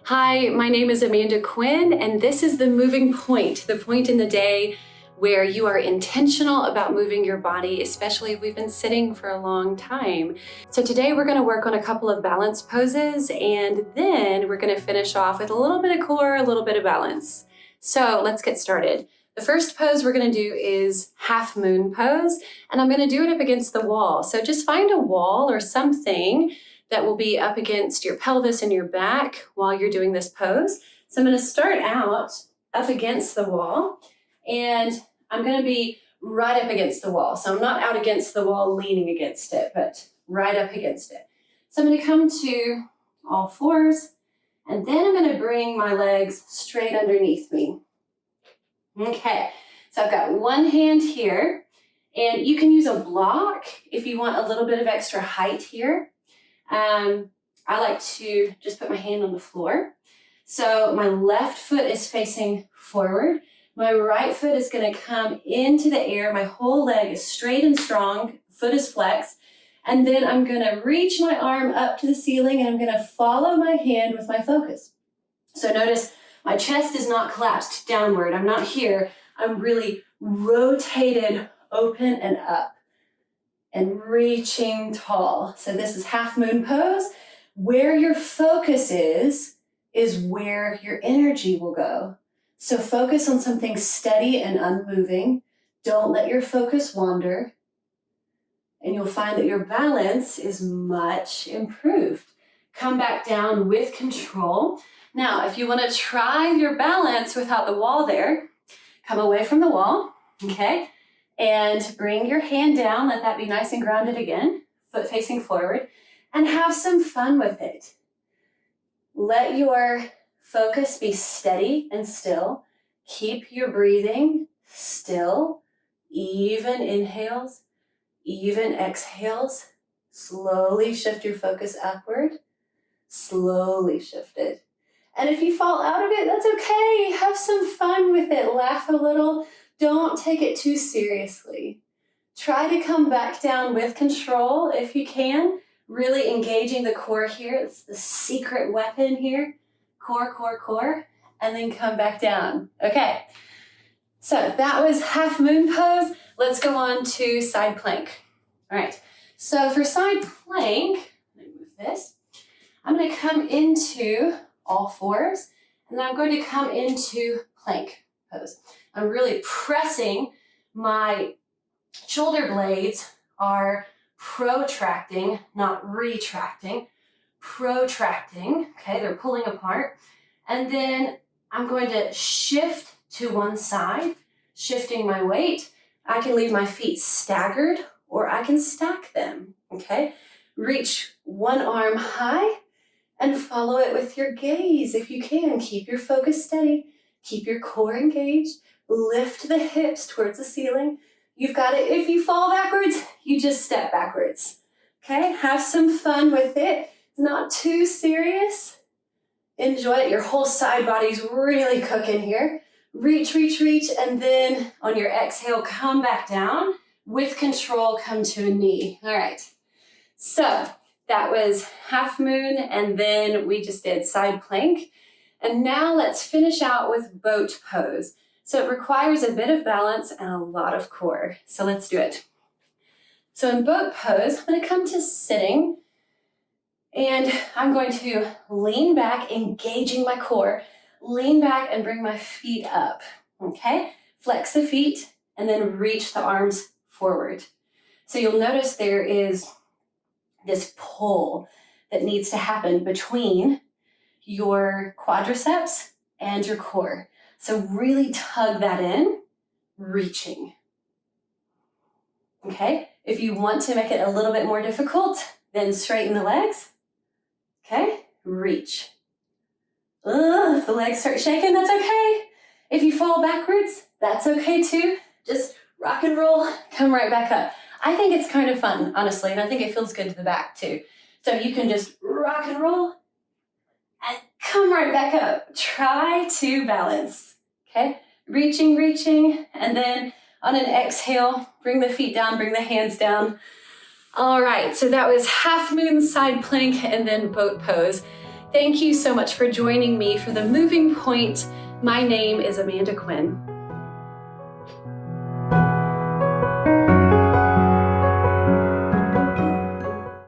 Hi, my name is Amanda Quinn, and this is the moving point, the point in the day where you are intentional about moving your body, especially if we've been sitting for a long time. So today we're going to work on a couple of balance poses, and then we're going to finish off with a little bit of core, a little bit of balance. So let's get started. The first pose we're going to do is half moon pose, and I'm going to do it up against the wall. So just find a wall or something that will be up against your pelvis and your back while you're doing this pose. So I'm going to start out up against the wall, and I'm going to be right up against the wall. So I'm not out against the wall leaning against it, but right up against it. So I'm going to come to all fours, and then I'm going to bring my legs straight underneath me. Okay, so I've got one hand here, and you can use a block if you want a little bit of extra height here. I like to just put my hand on the floor. So my left foot is facing forward. My right foot is going to come into the air. My whole leg is straight and strong. Foot is flexed. And then I'm going to reach my arm up to the ceiling, and I'm going to follow my hand with my focus. So notice my chest is not collapsed downward. I'm not here. I'm really rotated, open, and up, and reaching tall. So this is half moon pose. Where your focus is where your energy will go. So focus on something steady and unmoving. Don't let your focus wander. And you'll find that your balance is much improved. Come back down with control. Now, if you want to try your balance without the wall there, come away from the wall, okay? And bring your hand down, let that be nice and grounded again, foot facing forward, and have some fun with it. Let your focus be steady and still. Keep your breathing still, even inhales, even exhales. Slowly shift your focus upward, slowly shift it. And if you fall out of it, that's okay. Have some fun with it, laugh a little. Don't take it too seriously. Try to come back down with control if you can, really engaging the core here. It's the secret weapon here. Core, core, core, and then come back down. Okay, so that was half moon pose. Let's go on to side plank. All right, so for side plank, let me move this. I'm going to come into all fours, and then I'm going to come into plank pose. I'm really pressing. My shoulder blades are protracting, not retracting. Protracting, okay, they're pulling apart. And then I'm going to shift to one side, shifting my weight. I can leave my feet staggered, or I can stack them, okay? Reach one arm high and follow it with your gaze if you can. Keep your focus steady, keep your core engaged. Lift the hips towards the ceiling. You've got it. If you fall backwards, you just step backwards. Okay, have some fun with it. It's not too serious. Enjoy it. Your whole side body's really cooking here. Reach, reach, reach, and then on your exhale, come back down. With control, come to a knee. All right, so that was half moon, and then we just did side plank. And now let's finish out with boat pose. So it requires a bit of balance and a lot of core. So let's do it. So in boat pose, I'm going to come to sitting, and I'm going to lean back, engaging my core, lean back and bring my feet up, okay? Flex the feet and then reach the arms forward. So you'll notice there is this pull that needs to happen between your quadriceps and your core. So really tug that in, reaching. Okay, if you want to make it a little bit more difficult, then straighten the legs. Okay, reach. If the legs start shaking, that's okay. If you fall backwards, that's okay too. Just rock and roll, come right back up. I think it's kind of fun, honestly, and I think it feels good to the back too. So you can just rock and roll and come right back up. Try to balance. Okay, reaching, reaching, and then on an exhale, bring the feet down, bring the hands down. All right, so that was half moon side plank and then boat pose. Thank you so much for joining me for The Moving Point. My name is Amanda Quinn.